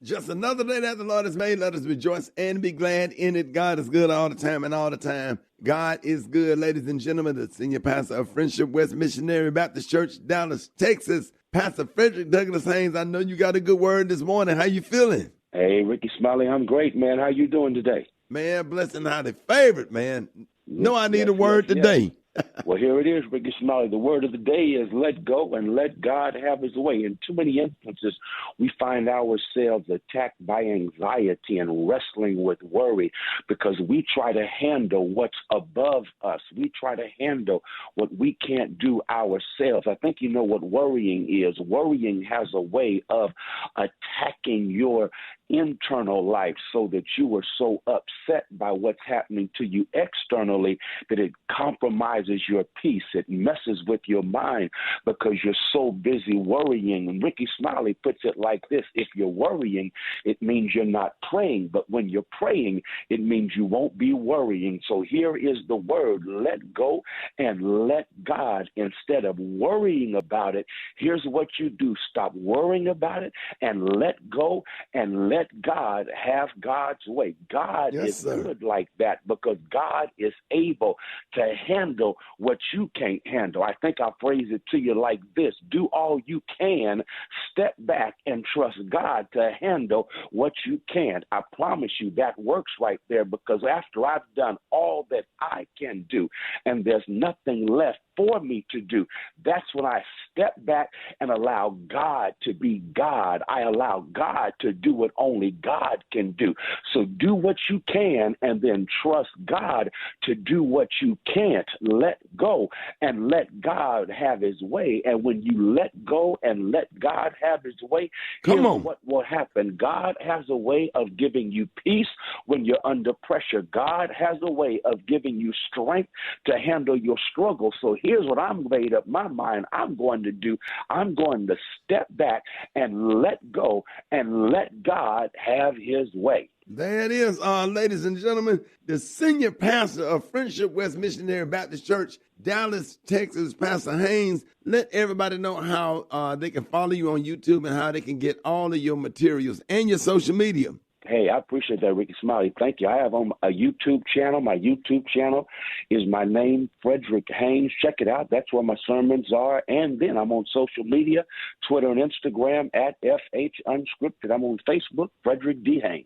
Just another day that the Lord has made. Let us rejoice and be glad in it. God is good all the time, and all the time God is good. Ladies and gentlemen, the senior pastor of Friendship West Missionary Baptist Church, Dallas, Texas, Pastor Frederick Douglass Haynes. I know you got a good word this morning. How you feeling? Hey, Rickey Smiley, I'm great, man. How you doing today? Man, blessed and highly favored, man. No, I need a word today. Well, here it is, Rickey Smiley. The word of the day is let go and let God have his way. In too many instances, we find ourselves attacked by anxiety and wrestling with worry because we try to handle what's above us. We try to handle what we can't do ourselves. I think you know what worrying is. Worrying has a way of attacking your internal life so that you are so upset by what's happening to you externally that it compromises your peace. It messes with your mind because you're so busy worrying. And Rickey Smiley puts it like this: if you're worrying, it means you're not praying. But when you're praying, it means you won't be worrying. So here is the word: let go and let God. Instead of worrying about it, here's what you do: stop worrying about it and let go and let God have God's way. God is good like that because God is able to handle what you can't handle. I think I'll phrase it to you like this: do all you can, step back and trust God to handle what you can't. I promise you that works right there, because after I've done all that I can do and there's nothing left for me to do, that's when I step back and allow God to be God. I allow God to do what only God can do. So do what you can and then trust God to do what you can't. Let go and let God have his way. And when you let go and let God have his way, here's what will happen. God has a way of giving you peace when you're under pressure. God has a way of giving you strength to handle your struggle. So here's what I'm made up my mind I'm going to do. I'm going to step back and let go and let God have his way. There it is, ladies and gentlemen, the senior pastor of Friendship West Missionary Baptist Church, Dallas, Texas, Pastor Haynes. Let everybody know how they can follow you on YouTube and how they can get all of your materials and your social media. Hey, I appreciate that, Rickey Smiley. Thank you. I have on a YouTube channel. My YouTube channel is my name, Frederick Haynes. Check it out. That's where my sermons are. And then I'm on social media, Twitter and Instagram at FH Unscripted. I'm on Facebook, Frederick D. Haynes.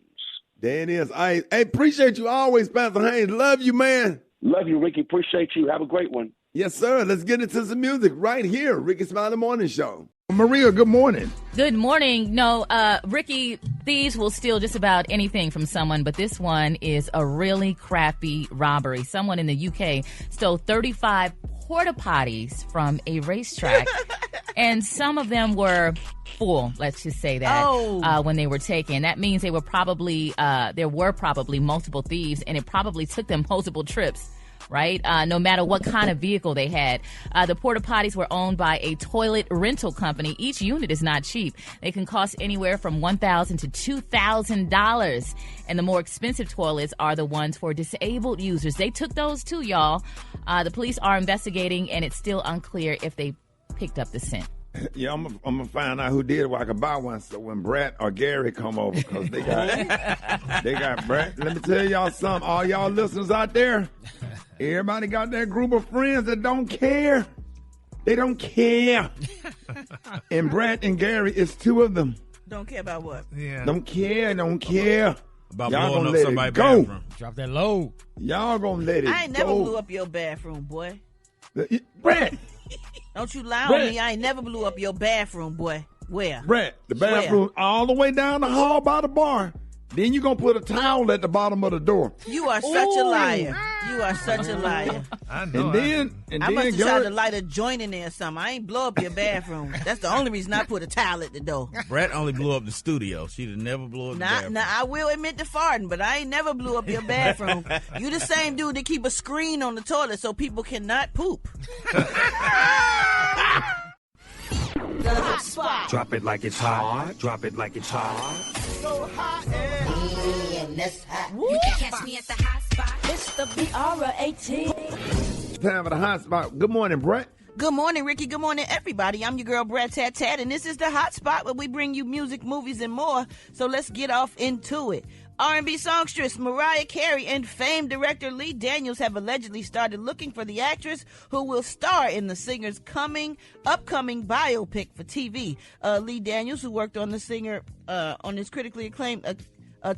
There it is. I appreciate you always, Pastor Haynes. Love you, man. Love you, Rickey. Appreciate you. Have a great one. Yes, sir. Let's get into some music right here. Rickey Smiley Morning Show. Maria, good morning. Good morning. No, Ricky, thieves will steal just about anything from someone, but this one is a really crappy robbery. Someone in the UK stole 35 porta potties from a racetrack, and some of them were full, let's just say that, when they were taken. That means they were probably, there were probably multiple thieves, and it probably took them multiple trips. Right? No matter what kind of vehicle they had. The porta potties were owned by a toilet rental company. Each unit is not cheap. They can cost anywhere from $1,000 to $2,000. And the more expensive toilets are the ones for disabled users. They took those too, y'all. The police are investigating, and it's still unclear if they picked up the scent. Yeah, I'm gonna find out who did it. Where I can buy one. So when Brett or Gary come over, because they got Brett. Let me tell y'all something. All y'all listeners out there, everybody got that group of friends that don't care. They don't care. And Brett and Gary, it's two of them. Don't care about what? Yeah. Don't care. About y'all blowing gonna up let somebody's it go. bathroom. Drop that load. Y'all gonna let it go. I ain't never blew up your bathroom, boy. Brett. Don't you lie on me. I ain't never blew up your bathroom, boy. Where? Brett, the bathroom all the way down the hall by the bar. Then you going to put a towel at the bottom of the door. You are such a liar. You are such a liar. I know. I must have tried to light a joint in there or something. I ain't blow up your bathroom. That's the only reason I put a towel at the door. Brett only blew up the studio. She'd have never blew up the bathroom. Now, I will admit to farting, but I ain't never blew up your bathroom. You the same dude that keep a screen on the toilet so people cannot poop. The hot spot. Drop it like it's hot. Drop it like it's hot. So hot and that's hot. You can catch me at the hot spot. It's the BR18. Time for the hot spot. Good morning, Brett. Good morning, Ricky. Good morning, everybody. I'm your girl, Brad Tat Tat, and this is the Hot Spot where we bring you music, movies, and more. So let's get off into it. R&B songstress Mariah Carey and famed director Lee Daniels have allegedly started looking for the actress who will star in the singer's upcoming biopic for TV. Lee Daniels, who worked on the singer on his critically acclaimed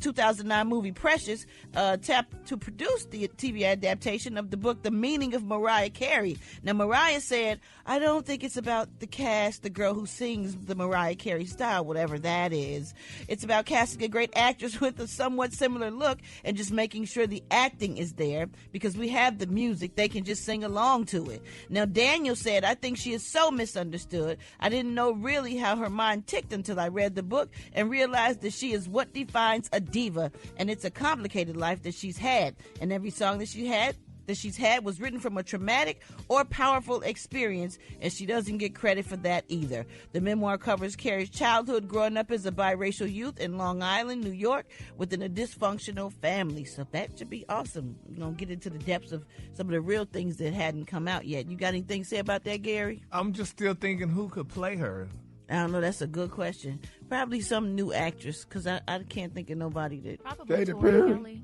2009 movie Precious, tapped to produce the TV adaptation of the book The Meaning of Mariah Carey. Now, Mariah said, I don't think it's about the cast, the girl who sings the Mariah Carey style, whatever that is. It's about casting a great actress with a somewhat similar look and just making sure the acting is there, because we have the music, they can just sing along to it. Now, Daniel said, I think she is so misunderstood. I didn't know really how her mind ticked until I read the book and realized that she is what defines a diva, and it's a complicated life that she's had, and every song that she's had was written from a traumatic or powerful experience, and she doesn't get credit for that either. The memoir covers Carey's childhood growing up as a biracial youth in Long Island, New York, within a dysfunctional family. So that should be awesome. We're going to get into the depths of some of the real things that hadn't come out yet. You got anything to say about that, Gary? I'm just still thinking who could play her. I don't know. That's a good question. Probably some new actress, because I can't think of nobody that. Probably Katy Tori Perry. Kelly.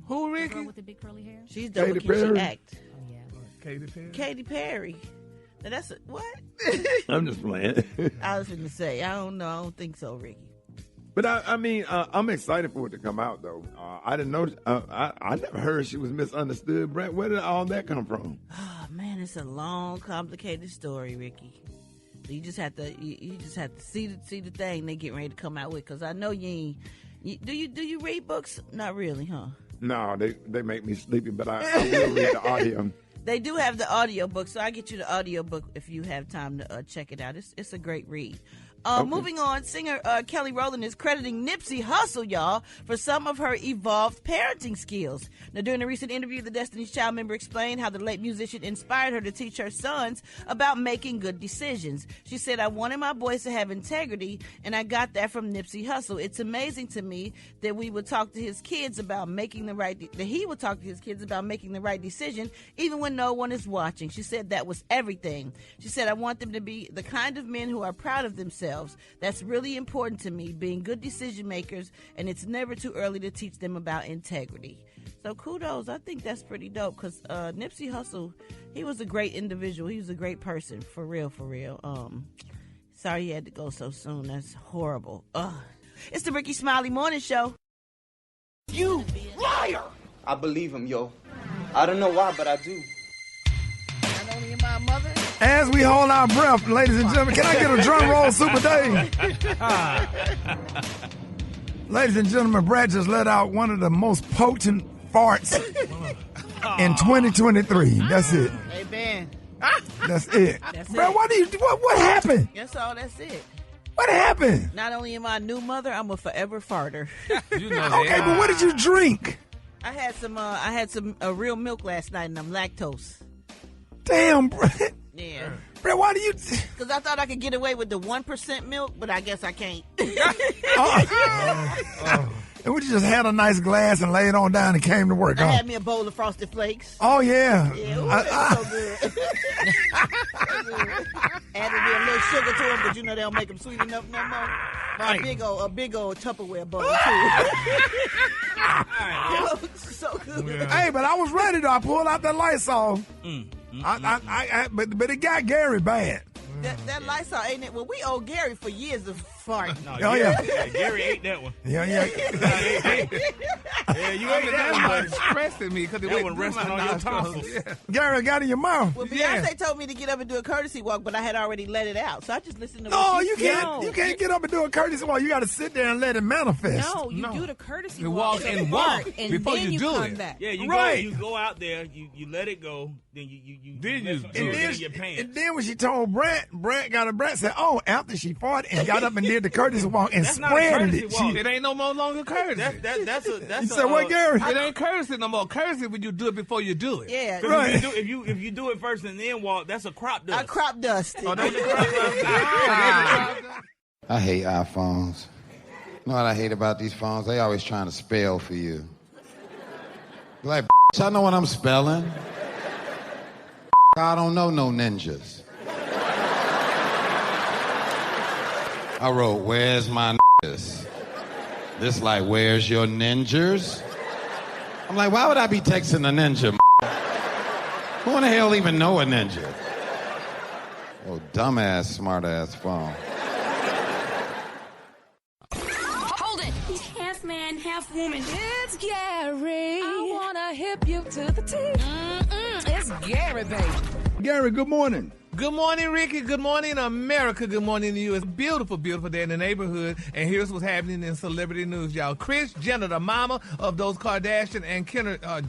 Who, The Ricky? girl with the big curly hair. She's double Katy can she Perry. act. Oh, yeah. Katy Perry? Katy Perry. Now that's what? I'm just playing. I was going to say, I don't know. I don't think so, Ricky. But I'm excited for it to come out, though. I didn't know. I never heard she was misunderstood. Brett, where did all that come from? Oh man, it's a long, complicated story, Ricky. You just have to see the thing they getting ready to come out with. Because I know you ain't. Do you read books? Not really, huh? No, they make me sleepy, but I will read the audio. They do have the audio book, so I get you the audio book if you have time to check it out. It's a great read. Okay. Moving on, singer Kelly Rowland is crediting Nipsey Hussle, y'all, for some of her evolved parenting skills. Now, during a recent interview, the Destiny's Child member explained how the late musician inspired her to teach her sons about making good decisions. She said, I wanted my boys to have integrity, and I got that from Nipsey Hussle. It's amazing to me that he would talk to his kids about making the right decision, even when no one is watching. She said that was everything. She said, I want them to be the kind of men who are proud of themselves. That's really important to me, being good decision makers, and it's never too early to teach them about integrity. So kudos. I think that's pretty dope, because Nipsey Hussle, he was a great individual. He was a great person, for real, for real. Sorry he had to go so soon. That's horrible. It's the Rickey Smiley Morning Show. You liar! I believe him, yo. I don't know why, but I do. Not only am I a mother. As we hold our breath, ladies and gentlemen, can I get a drum roll, Super Dave? Ladies and gentlemen, Brad just let out one of the most potent farts in 2023. That's it. Hey, Ben. That's it. That's Brad, it. what happened? That's all. That's it. What happened? Not only am I a new mother, I'm a forever farter. You know that. Okay, but what did you drink? I had some real milk last night, and I'm lactose. Damn, Brad. Yeah. Brad, why do you... Because I thought I could get away with the 1% milk, but I guess I can't. And we just had a nice glass and laid on down and came to work. I had me a bowl of Frosted Flakes. Oh, yeah. Yeah, ooh, it was so good. Added a little sugar to them, but they don't make them sweet enough no more. Right. A big old Tupperware bowl, too. It was so good. Yeah. Hey, but I was ready, though. I pulled out that Lysol. But it got Gary bad. That Lysol, ain't it? Well, we owe Gary for years of farting. No, Gary ate that one. Yeah. Yeah, you ate that one. Stressing me because that one resting on your tonsils. Yeah. Gary got in your mouth. Well, Beyonce told me to get up and do a courtesy walk, but I had already let it out, so I just listened to. No, you can't. You can't get up and do a courtesy walk. You got to sit there and let it manifest. No, you do the courtesy You walk. walk and walk and before then you do come it. back. Yeah, you go out there, you let it go, then you in your pants. And then when she told Brent said, "Oh, after she fought and got up and did the courtesy walk and spread it." It ain't no more longer courtesy. That's you said what, Gary? It ain't courtesy no more. Courtesy when you do it before you do it. Yeah, right. If you do it first and then walk, that's a crop dust. I crop dust. Oh, that's a crop dust. I hate iPhones. You know what I hate about these phones? They always trying to spell for you. Like, I know what I'm spelling. I don't know no ninjas. I wrote, where's my ninjas? This like, where's your ninjas? I'm like, why would I be texting a ninja? Who in the hell even know a ninja? Oh, dumbass, smartass phone. Hold it! He's half man, half woman. It's Gary. I wanna hip you to the teeth. It's Gary, baby. Gary, good morning. Good morning, Ricky. Good morning, America. Good morning to you. It's a beautiful, beautiful day in the neighborhood. And here's what's happening in celebrity news, y'all. Kris Jenner, the mama of those Kardashian and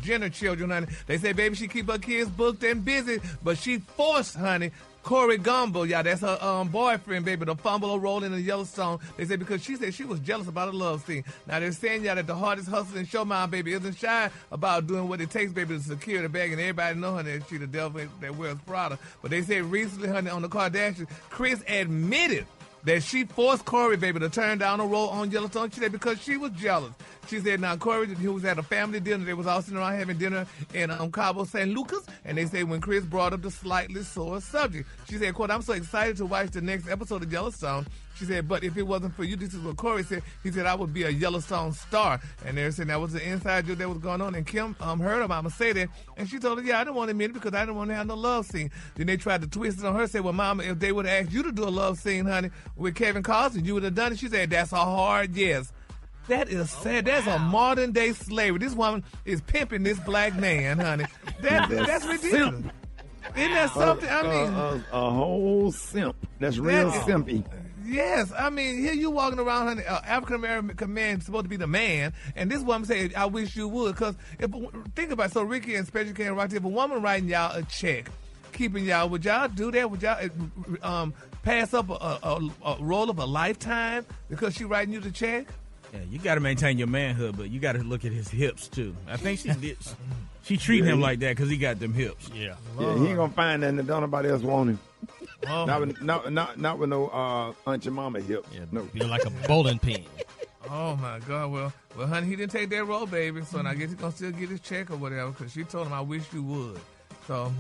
Jenner children, honey. They say, baby, she keep her kids booked and busy, but she forced, honey, Corey Gumble, y'all, that's her boyfriend, baby, to fumble a role in the Yellowstone. They say because she said she was jealous about a love scene. Now, they're saying, y'all, that the hardest hustler and show mom, baby, isn't shy about doing what it takes, baby, to secure the bag. And everybody know, honey, that she the devil that wears Prada. But they say recently, honey, on the Kardashians, Kris admitted that she forced Corey, baby, to turn down a role on Yellowstone. She said because she was jealous. She said, now, Corey, he was at a family dinner. They was all sitting around having dinner in Cabo San Lucas. And they say when Kris brought up the slightly sore subject, she said, quote, I'm so excited to watch the next episode of Yellowstone. She said, but if it wasn't for you, this is what Corey said. He said, I would be a Yellowstone star. And they're saying that was the inside joke that was going on. And Kim heard her mama say that. And she told her, yeah, I didn't want to admit it because I didn't want to have no love scene. Then they tried to twist it on her, said, well, mama, if they would have asked you to do a love scene, honey, with Kevin Costner, you would have done it. She said, that's a hard yes. That is sad. That's a modern day slavery. This woman is pimping this black man, honey. That's ridiculous. Isn't that something? I mean, a whole simp. That's real simpy. Yes, I mean, here you walking around, honey, African American man supposed to be the man, and this woman said, I wish you would, because think about it, so Ricky and Special K and Rocky, if a woman writing y'all a check, keeping y'all, would y'all do that? Would y'all pass up a role of a lifetime because she writing you the check? Yeah, you got to maintain your manhood, but you got to look at his hips, too. I think she did. She treated him like that because he got them hips. Yeah, he ain't going to find that and don't nobody else want him. Oh. Not with no Aunt your mama hips. Yeah, no. Be like a bowling pin. Oh, my God. Well, honey, he didn't take that role, baby, so I guess he's going to still get his check or whatever because she told him, I wish you would. So,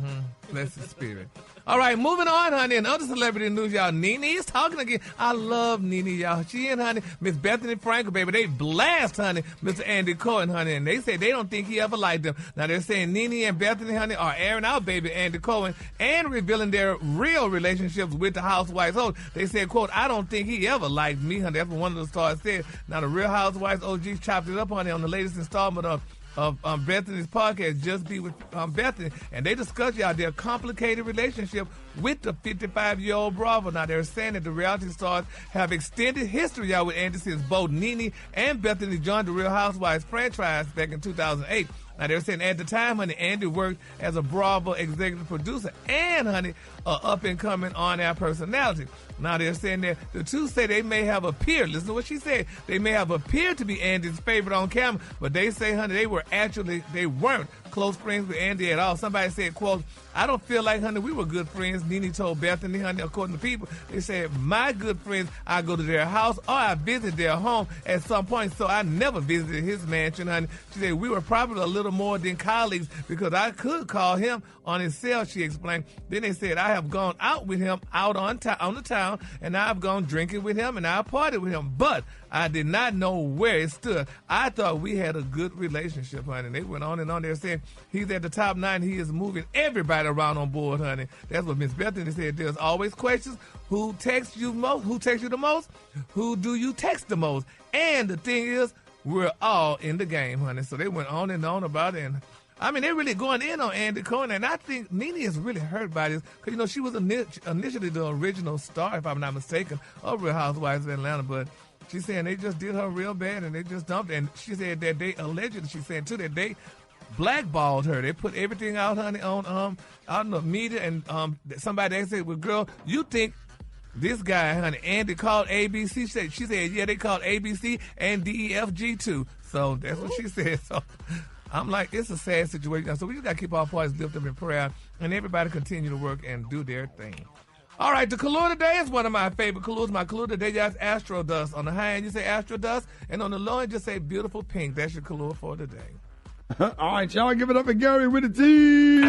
bless his spirit. All right, moving on, honey. And other celebrity news, y'all. Nene is talking again. I love Nene, y'all. She and, honey, Miss Bethany Frankel, baby, they blast, honey, Mr. Andy Cohen, honey. And they say they don't think he ever liked them. Now, they're saying Nene and Bethany, honey, are airing out, baby, Andy Cohen and revealing their real relationships with the housewives. Oh, they said, quote, I don't think he ever liked me, honey. That's what one of the stars said. Now, the Real Housewives OGs chopped it up, honey, on the latest installment of Bethany's podcast, Just Be With Bethany, and they discussed, y'all, their complicated relationship with the 55-year-old Bravo. Now, they're saying that the reality stars have extended history, y'all, with Andy since both Nene and Bethany joined the Real Housewives franchise back in 2008. Now, they're saying at the time, honey, Andy worked as a Bravo executive producer and, honey, up-and-coming on-air personality. Now, they're saying that the two say they may have appeared, listen to what she said, they may have appeared to be Andy's favorite on camera, but they say, honey, they weren't close friends with Andy at all. Somebody said, quote, I don't feel like, honey, we were good friends. Nene told Bethany, honey, according to people, they said, my good friends, I go to their house or I visit their home at some point, so I never visited his mansion, honey. She said, we were probably a little more than colleagues because I could call him on his cell, she explained. Then they said, I have gone out with him out on the town, and I've gone drinking with him, and I partied with him, but I did not know where it stood. I thought we had a good relationship, honey. And they went on and on there saying he's at the top 9. He is moving everybody around on board, honey. That's what Miss Bethany said. There's always questions. Who texts you most? Who texts you the most? Who do you text the most? And the thing is, we're all in the game, honey. So they went on and on about it. And I mean, they're really going in on Andy Cohen, and I think Nene is really hurt by this because, you know, she was initially the original star, if I'm not mistaken, of Real Housewives of Atlanta, but she's saying they just did her real bad and they just dumped her. And she said that they allegedly, she said too, that they blackballed her. They put everything out, honey, on out in the media, and somebody said, well, girl, you think this guy, honey, Andy called ABC? She said, yeah, they called ABC and DEFG too. So that's what she said. So I'm like, it's a sad situation. So we just got to keep our parties lifted up in prayer and everybody continue to work and do their thing. All right, the color today is one of my favorite colors. My color today is Astro Dust. On the high end, you say Astro Dust, and on the low end, just say Beautiful Pink. That's your color for today. All right, y'all, give it up for Gary with the T.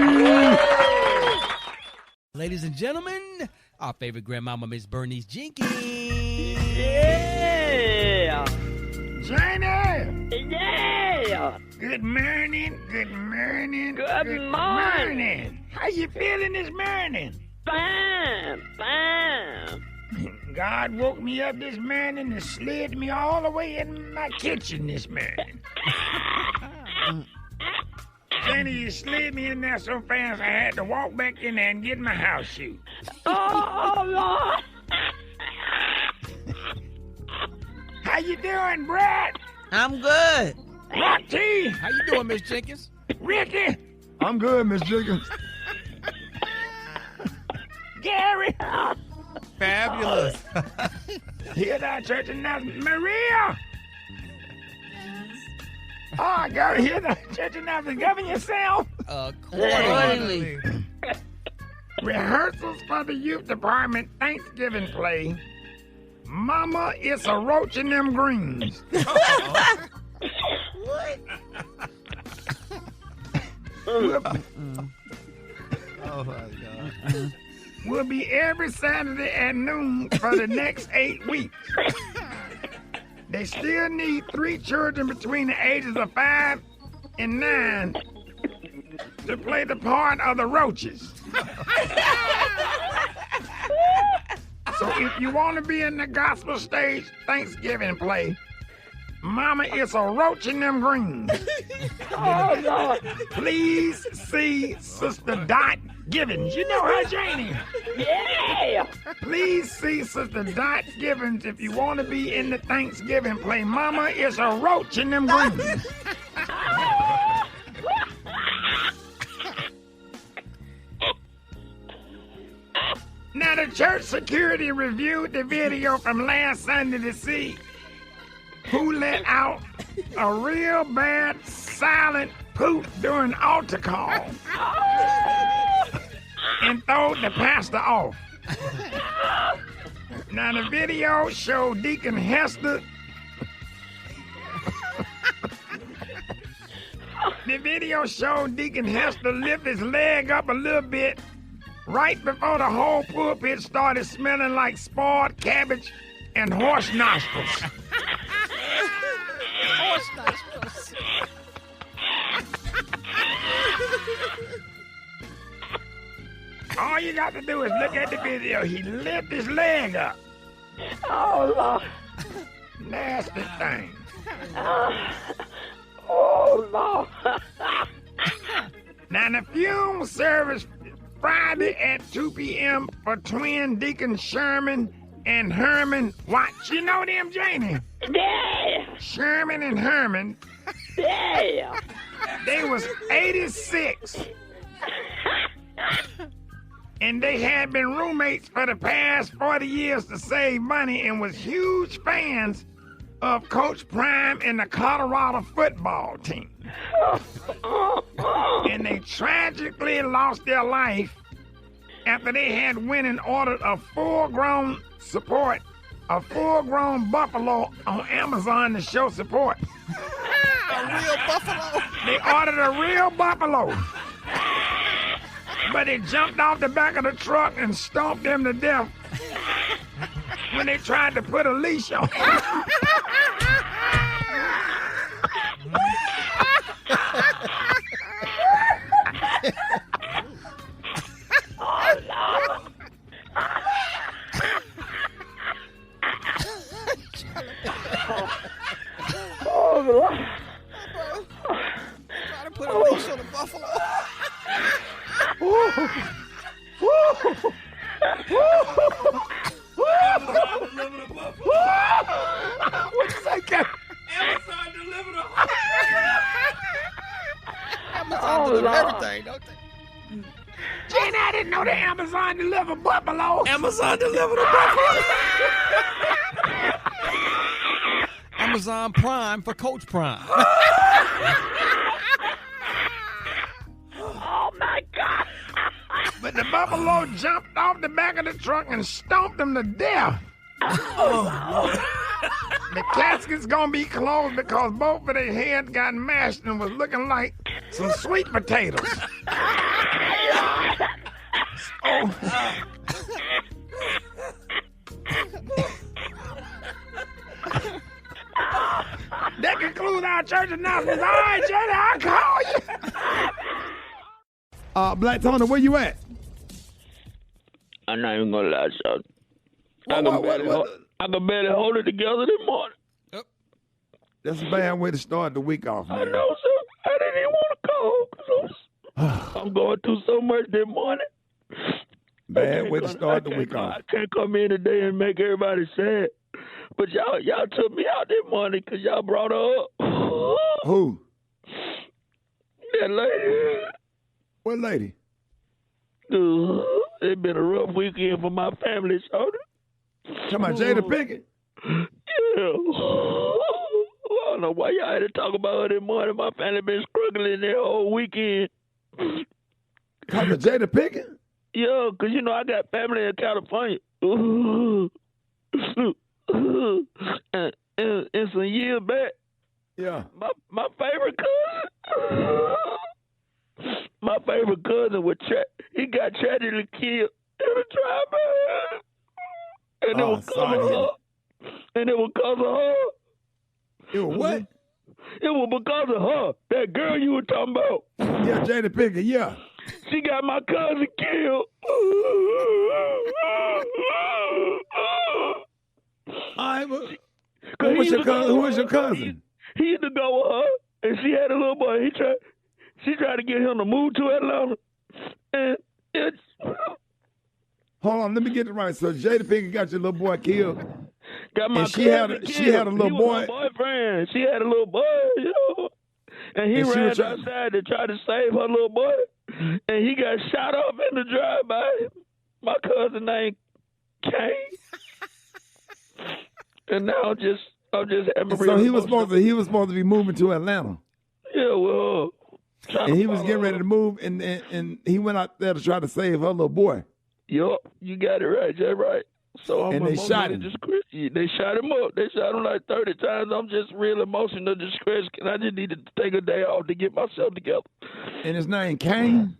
Ladies and gentlemen, our favorite grandmama, Miss Bernice Jenkins. Yeah. Janie! Yeah. Good morning, good morning. Good morning. How you feeling this morning? Fine. God woke me up this morning and slid me all the way in my kitchen this morning. Jenny, you slid me in there so fast I had to walk back in there and get my house shoes. Oh, Lord. How you doing, Brad? I'm good. Rocky! How you doing, Miss Jenkins? Ricky! I'm good, Miss Jenkins. Gary! Fabulous. Hear that church announcement. Maria! Oh, I gotta hear the church announcement. Govern yourself. Accordingly. Rehearsals for the youth department Thanksgiving play. Mama, it's a roach in them greens. What? Oh, my God. Will be every Saturday at noon for the next 8 weeks. They still need 3 children between the ages of 5 and 9 to play the part of the roaches. So if you want to be in the gospel stage Thanksgiving play, Mama, it's a roach in them greens. Oh, Lord. Please see Sister Dot Givens. You know her, Janie. Yeah. Please see Sister Dot Givens if you want to be in the Thanksgiving play. Mama, it's a roach in them greens. Now, the church security reviewed the video from last Sunday to see who let out a real bad silent poop during altar call and throwed the pastor off. Now, the video showed Deacon Hester. The video showed Deacon Hester lift his leg up a little bit right before the whole pulpit started smelling like spoiled cabbage and horse nostrils. Horse nostrils. All you got to do is look at the video. He lifted his leg up. Oh, Lord. Nasty thing. Oh, Lord. Now, the funeral service Friday at 2 p.m. for twin Deacon Sherman and Herman Watts. You know them, Janie? Yeah. Sherman and Herman. Yeah. They was 86. And they had been roommates for the past 40 years to save money and was huge fans of Coach Prime and the Colorado football team. And they tragically lost their life after they had went and ordered a full-grown buffalo on Amazon to show support. A real buffalo? They ordered a real buffalo. But it jumped off the back of the truck and stomped them to death when they tried to put a leash on. Oh, Lord. Trying to put a leash on a buffalo. What'd you say, Captain? Amazon delivered a Amazon deliver everything, don't they? Jen, I didn't know that Amazon delivered buffalo. Amazon delivered a buffalo. Amazon Prime for Coach Prime. Oh, my God. But the buffalo jumped off the back of the truck and stomped him to death. The casket's gonna be closed because both of their heads got mashed and was looking like some sweet potatoes. That concludes our church announcements. All right, Jenny, I'll call you. Black Tony, where you at? I'm not even gonna lie, son. I can barely hold it together this morning. That's a bad way to start the week off, man. I know, sir. I didn't even want to call because I'm going through so much this morning. Bad way to start the week off. I can't come in today and make everybody sad. But y'all took me out this morning because y'all brought her up. Who? That lady. What lady? It's been a rough weekend for my family, son. Come on, Jada Pinkett. Yeah. I don't know why y'all had to talk about her this morning. My family been struggling there whole weekend. Come on, Jada Pinkett? Yeah, because, I got family in California. And some years back, my favorite cousin he got tragically killed in a drive-by. And it was because of her. And it was because of her. It was what? It was because of her. That girl you were talking about. Yeah, Jada Pinkett, yeah. She got my cousin killed. All right, who was your cousin? He used to go with her, and she had a little boy. She tried to get him to move to Atlanta. And hold on, let me get it right. So Jada Pinkett got your little boy killed. Got my and she had a little boy. He was my boyfriend. She had a little boy, and he ran outside to try to save her little boy, and he got shot up in the drive-by. My cousin named Kane, and now I'm just having. So he was supposed to be moving to Atlanta. Yeah, well. And he was getting ready to move, and he went out there to try to save her little boy. Yup, you got it right, Jay. Right. So and they shot him. They shot him up. They shot him like 30 times. I'm just real emotional distress, and I just need to take a day off to get myself together. And his name Kane?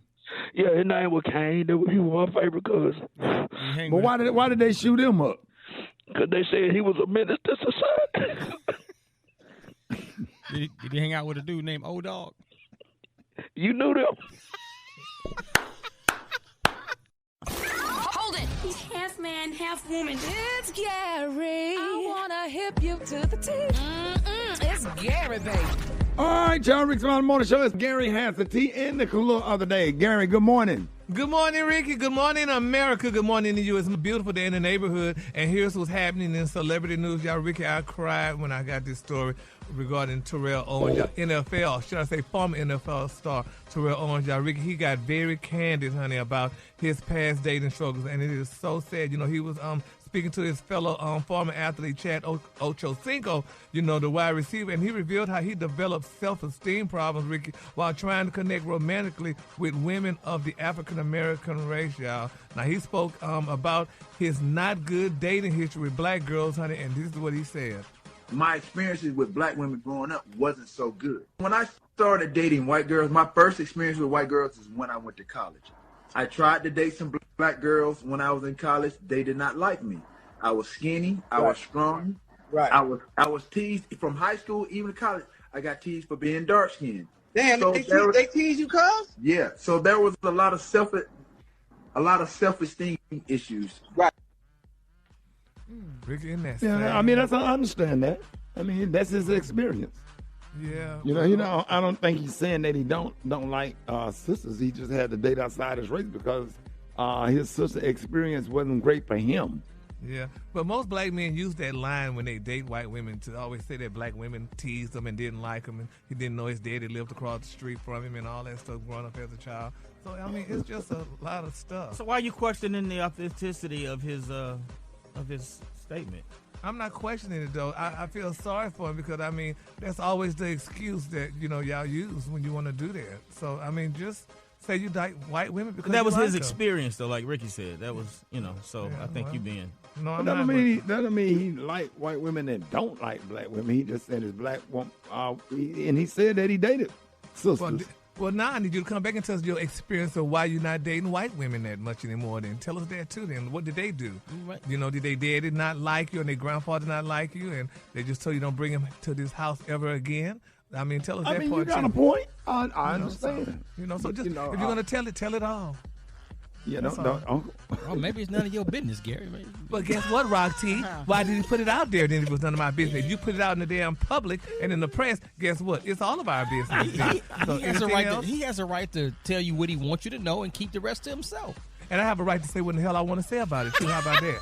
Yeah, his name was Kane. He was my favorite cousin. But why did they shoot him up? Because they said he was a menace to society. Did he hang out with a dude named Old Dog? You knew them. Hold it. He's half man, half woman. It's Gary. I want to hip you to the teeth. It's Gary, baby. All right, y'all. Rickey Smiley Morning Show. It's Gary has the tea and the color of the day. Gary, good morning. Good morning, Ricky. Good morning, America. Good morning to you. It's a beautiful day in the neighborhood. And here's what's happening in celebrity news. Y'all, Ricky, I cried when I got this story regarding Terrell Owens, NFL, should I say former NFL star Terrell Owens. Y'all, Ricky, he got very candid, honey, about his past dating struggles. And it is so sad. He was speaking to his fellow former athlete, Chad Ochocinco, the wide receiver, and he revealed how he developed self-esteem problems, Ricky, while trying to connect romantically with women of the African-American race, y'all. Now, he spoke about his not good dating history with black girls, honey, and this is what he said. My experiences with black women growing up wasn't so good. When I started dating white girls, my first experience with white girls is when I went to college. I tried to date some black girls when I was in college. They did not like me. I was skinny. I was strong. Right. I was teased from high school, even to college. I got teased for being dark skinned. Damn, so they teased you, cuz? Yeah. So there was a lot of self-esteem issues. Right. Ricky, in that I mean, I understand that. I mean, that's his experience. Yeah. I don't think he's saying that he don't like sisters. He just had to date outside his race because his sister experience wasn't great for him. Yeah, but most black men use that line when they date white women to always say that black women teased him and didn't like him, and he didn't know his daddy lived across the street from him and all that stuff growing up as a child. So, I mean, it's just a lot of stuff. So why are you questioning the authenticity of his statement? I'm not questioning it, though. I feel sorry for him because, I mean, that's always the excuse that, y'all use when you want to do that. So, I mean, just say you like white women because that was his them. Experience, though, like Ricky said. That was, so yeah, I think you being... No, that doesn't mean he like white women that don't like black women. He just said his black woman, and he said that he dated sisters. Well, now I need you to come back and tell us your experience of why you're not dating white women that much anymore. Then tell us that too. Then what did they do? Right. You know, did they daddy not like you and their grandfather not like you, and they just told you don't bring him to this house ever again? I mean, tell us that part you got too. a point. I understand. So just if you're gonna tell it all. Yeah, don't. Oh, maybe it's none of your business, Gary. Maybe. But guess what, Rock T? Why did he put it out there? Then it was none of my business. If you put it out in the damn public and in the press, guess what? It's all of our business. He has a right to tell you what he wants you to know and keep the rest to himself. And I have a right to say what the hell I want to say about it too. How about that?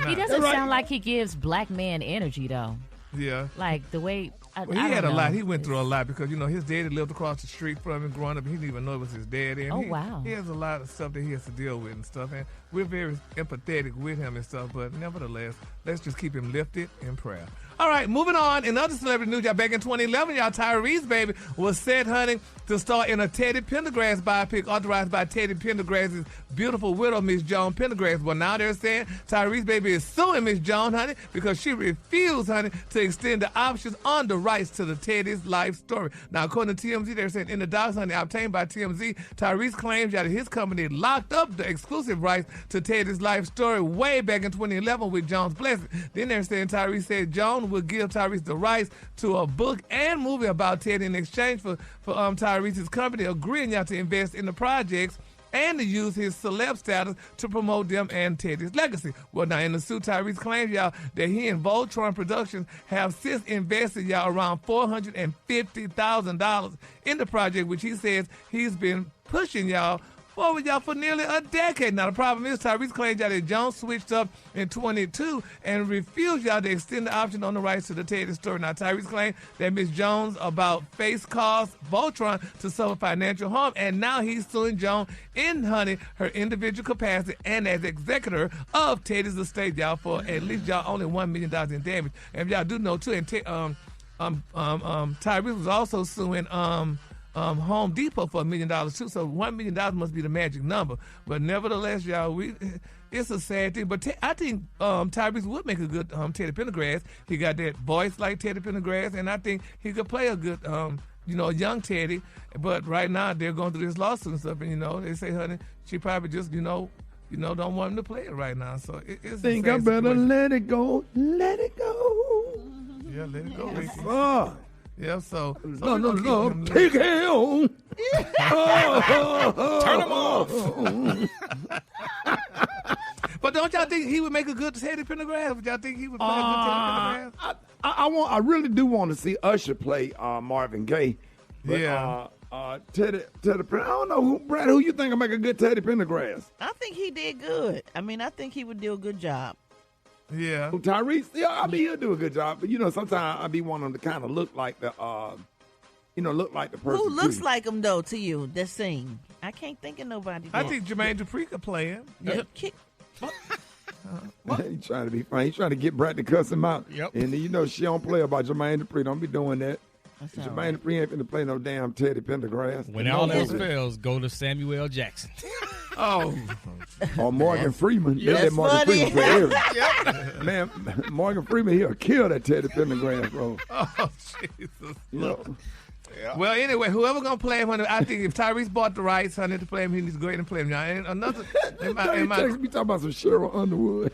He doesn't sound like he gives black man energy though. Yeah. Like the way. He had a lot. He went through a lot because, his daddy lived across the street from him growing up. He didn't even know it was his daddy. And wow. He has a lot of stuff that he has to deal with and stuff. And we're very empathetic with him and stuff. But nevertheless, let's just keep him lifted in prayer. All right, moving on. In other celebrity news, y'all, back in 2011, y'all, Tyrese, baby, was set, honey, to star in a Teddy Pendergrass biopic authorized by Teddy Pendergrass's beautiful widow, Miss Joan Pendergrass. Well, now they're saying Tyrese, baby, is suing Miss Joan, honey, because she refused, honey, to extend the options on the rights to the Teddy's life story. Now, according to TMZ, they're saying in the docs, honey, obtained by TMZ, Tyrese claims that his company locked up the exclusive rights to Teddy's life story way back in 2011 with Joan's blessing. Then they're saying Tyrese said Joan would give Tyrese the rights to a book and movie about Teddy in exchange for Tyrese's company agreeing y'all to invest in the projects and to use his celeb status to promote them and Teddy's legacy. Well, now in the suit, Tyrese claims y'all that he and Voltron Productions have since invested y'all around $450,000 in the project, which he says he's been pushing y'all for nearly a decade. Now, the problem is Tyrese claims y'all that Jones switched up in 22 and refused y'all to extend the option on the rights to the Teddy story. Now, Tyrese claimed that Ms. Jones about face caused Voltron to suffer financial harm, and now he's suing Jones in, honey, her individual capacity and as executor of Teddy's estate, y'all, for at least y'all only $1 million in damage. And y'all do know, too, and Tyrese was also suing Home Depot for $1 million too, so $1 million must be the magic number. But nevertheless, y'all, it's a sad thing. But I think Tyrese would make a good Teddy Pendergrass. He got that voice like Teddy Pendergrass, and I think he could play a good, young Teddy. But right now they're going through this lawsuit and stuff, and they say, honey, she probably just, don't want him to play it right now. So it's. Think I better situation. Let it go. Let it go. Yeah, let it go, Ricky. Yeah, so no, take it on. Turn him off. But don't y'all think he would make a good Teddy Pendergrass? Would y'all think he would play a good Teddy Pendergrass? I really do want to see Usher play Marvin Gaye. But, yeah. Teddy I don't know Brad, who you think will make a good Teddy Pendergrass? I think he did good. I think he would do a good job. Yeah. Tyrese, he'll do a good job. But, sometimes I be wanting him to kind of look like the person. Who looks like him, though, to you, that sing? I can't think of nobody. I think Jermaine Dupri could play him. Yeah. He's trying to be funny. He's trying to get Brad to cuss him out. Yep. And, she don't play about Jermaine Dupri. Don't be doing that. Jermaine Dupri ain't finna play no damn Teddy Pendergrass. When all else fails, go to Samuel L. Jackson. Or Morgan Freeman. Yes, let Morgan Freeman play everything. Yep. Man, Morgan Freeman, he'll kill that Teddy Pendergrass role. Oh, Jesus. Yeah. Well, anyway, whoever gonna play him, honey, I think if Tyrese bought the rights, honey, to play him, he needs to go ahead and play him. Now, and another, me talking about some Cheryl Underwood.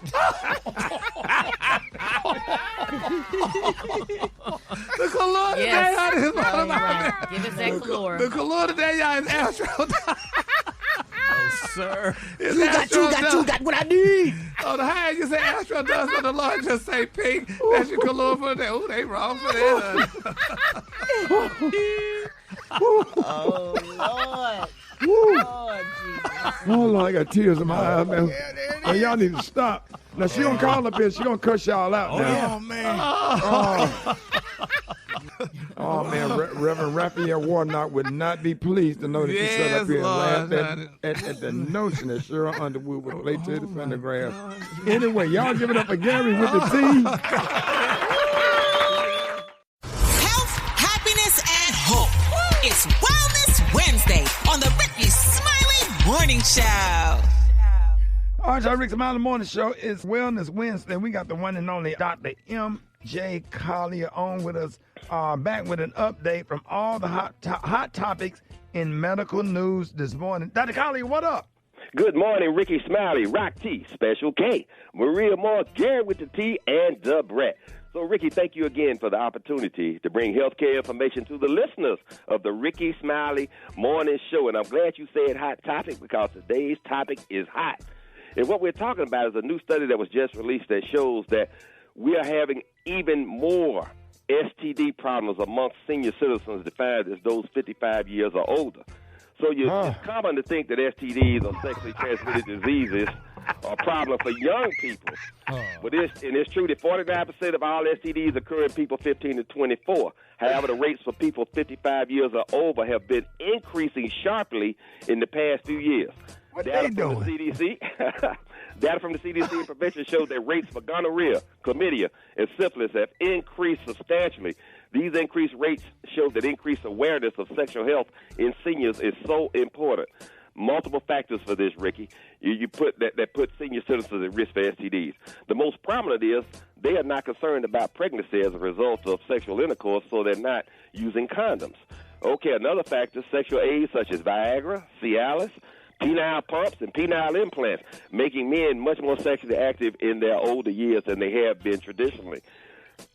The color today, honey, is right. Give us that color. The color today, y'all, is Astro. Sir. You got what I need. Oh, the higher you say Astro does, so the Lord just say pink. That's your color for that. Oh, they wrong for that. Oh, Lord. Oh, Jesus. Oh, Lord, I got tears in my eyes, man. Y'all need to stop. Now, she gonna call up here. She gonna cuss y'all out now. Oh, man. Oh, man, Reverend Raphael Warnock would not be pleased to know that you sat up here and laughed at the notion that Cheryl Underwood would play Teddy Pendergrass. Anyway, y'all give it up for Gary with the T. Health, happiness, and hope. It's Wellness Wednesday on the Rickey Smiley Morning Show. All right, y'all, Rickey Smiley Morning Show. It's Wellness Wednesday. We got the one and only Dr. M.J. Collier on with us back with an update from all the hot topics in medical news this morning. Dr. Collier, what up? Good morning, Rickey Smiley, Rock T, Special K, Maria Moore, Gary with the T, and the Brett. So, Rickey, thank you again for the opportunity to bring healthcare information to the listeners of the Rickey Smiley Morning Show. And I'm glad you said hot topic because today's topic is hot. And what we're talking about is a new study that was just released that shows that we are having even more STD problems amongst senior citizens defined as those 55 years or older. So it's common to think that STDs or sexually transmitted diseases are a problem for young people. But it's true that 49% of all STDs occur in people 15 to 24. However, the rates for people 55 years or over have been increasing sharply in the past few years. What they doing? Data from the CDC and prevention shows that rates for gonorrhea, chlamydia, and syphilis have increased substantially. These increased rates show that increased awareness of sexual health in seniors is so important. Multiple factors for this, Rickey. You put that put senior citizens at risk for STDs. The most prominent is they are not concerned about pregnancy as a result of sexual intercourse, so they're not using condoms. Okay, another factor, sexual aids such as Viagra, Cialis, penile pumps, and penile implants, making men much more sexually active in their older years than they have been traditionally.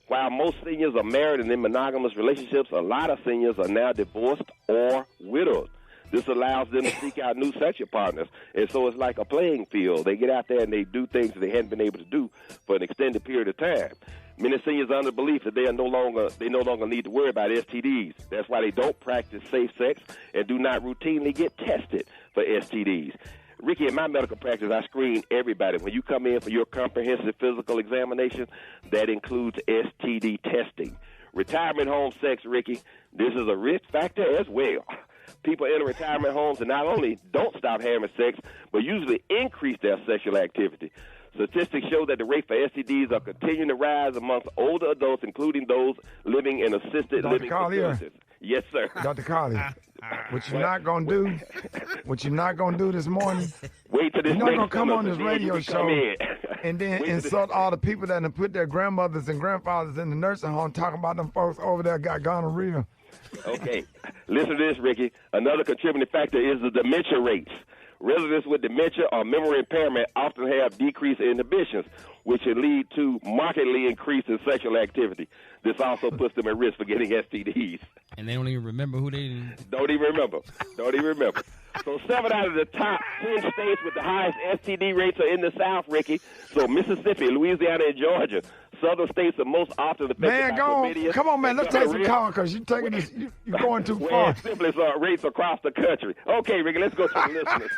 While most seniors are married and in monogamous relationships, a lot of seniors are now divorced or widowed. This allows them to seek out new sexual partners, and so it's like a playing field. They get out there and they do things that they hadn't been able to do for an extended period of time. Many seniors are under the belief that they no longer need to worry about STDs. That's why they don't practice safe sex and do not routinely get tested for STDs. Rickey, in my medical practice, I screen everybody. When you come in for your comprehensive physical examination, that includes STD testing. Retirement home sex, Rickey, this is a risk factor as well. People enter retirement homes and not only don't stop having sex, but usually increase their sexual activity. Statistics show that the rate for STDs are continuing to rise amongst older adults, including those living in assisted living facilities. Yes, sir. Dr. Collier, what you're not going to do this morning, wait till this you're not going to come on this radio show and then insult all the people that have put their grandmothers and grandfathers in the nursing home talking about them folks over there got gonorrhea. Okay. Listen to this, Rickey. Another contributing factor is the dementia rates. Residents with dementia or memory impairment often have decreased inhibitions, which can lead to markedly increased in sexual activity. This also puts them at risk for getting STDs. And they don't even remember who they... Don't even remember. So 7 out of the top 10 states with the highest STD rates are in the South, Rickey. So Mississippi, Louisiana, and Georgia. Southern states are most often affected by chlamydia. Come on, man. Let's take some calls because you're taking this. You're going too far. Syphilis rates across the country. Okay, Rickey, let's go to the listeners.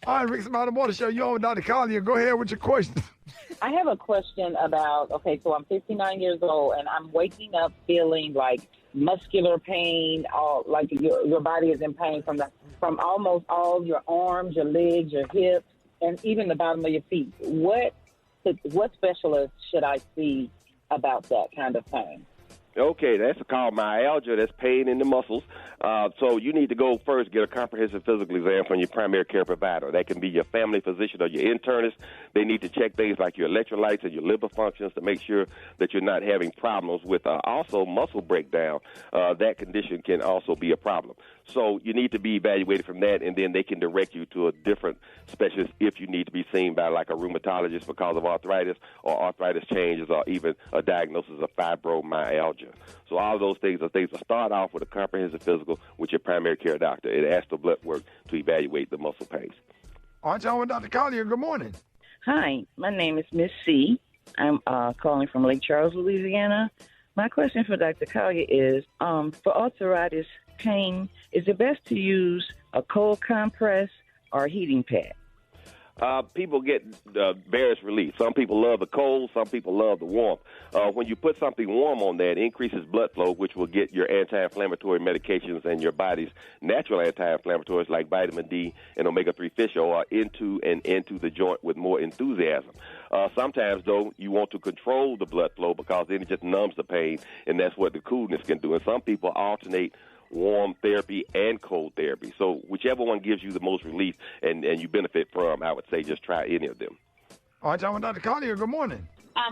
All right, Rickey Smiley Morning Show. You on with Dr. Collier. Go ahead with your question. I have a question about, so I'm 59 years old, and I'm waking up feeling like muscular pain, like your body is in pain from almost all your arms, your legs, your hips, and even the bottom of your feet. What specialist should I see about that kind of pain? Okay, that's called myalgia. That's pain in the muscles. So you need to go first get a comprehensive physical exam from your primary care provider. That can be your family physician or your internist. They need to check things like your electrolytes and your liver functions to make sure that you're not having problems with also muscle breakdown. That condition can also be a problem. So you need to be evaluated from that, and then they can direct you to a different specialist if you need to be seen by like a rheumatologist because of arthritis or arthritis changes or even a diagnosis of fibromyalgia. So all of those things are things to start off with a comprehensive physical with your primary care doctor. It asks the blood work to evaluate the muscle pains. All right, y'all with Dr. Collier. Good morning. Hi, my name is Miss C. I'm calling from Lake Charles, Louisiana. My question for Dr. Collier is, for arthritis pain, is it best to use a cold compress or a heating pad? People get various relief. Some people love the cold. Some people love the warmth. When you put something warm on that, it increases blood flow, which will get your anti-inflammatory medications and your body's natural anti-inflammatories like vitamin D and omega-3 fish oil into the joint with more enthusiasm. Sometimes, though, you want to control the blood flow because then it just numbs the pain, and that's what the coolness can do. And some people alternate warm therapy and cold therapy. So whichever one gives you the most relief and you benefit from, I would say just try any of them. All right, John, Dr. Collier, good morning.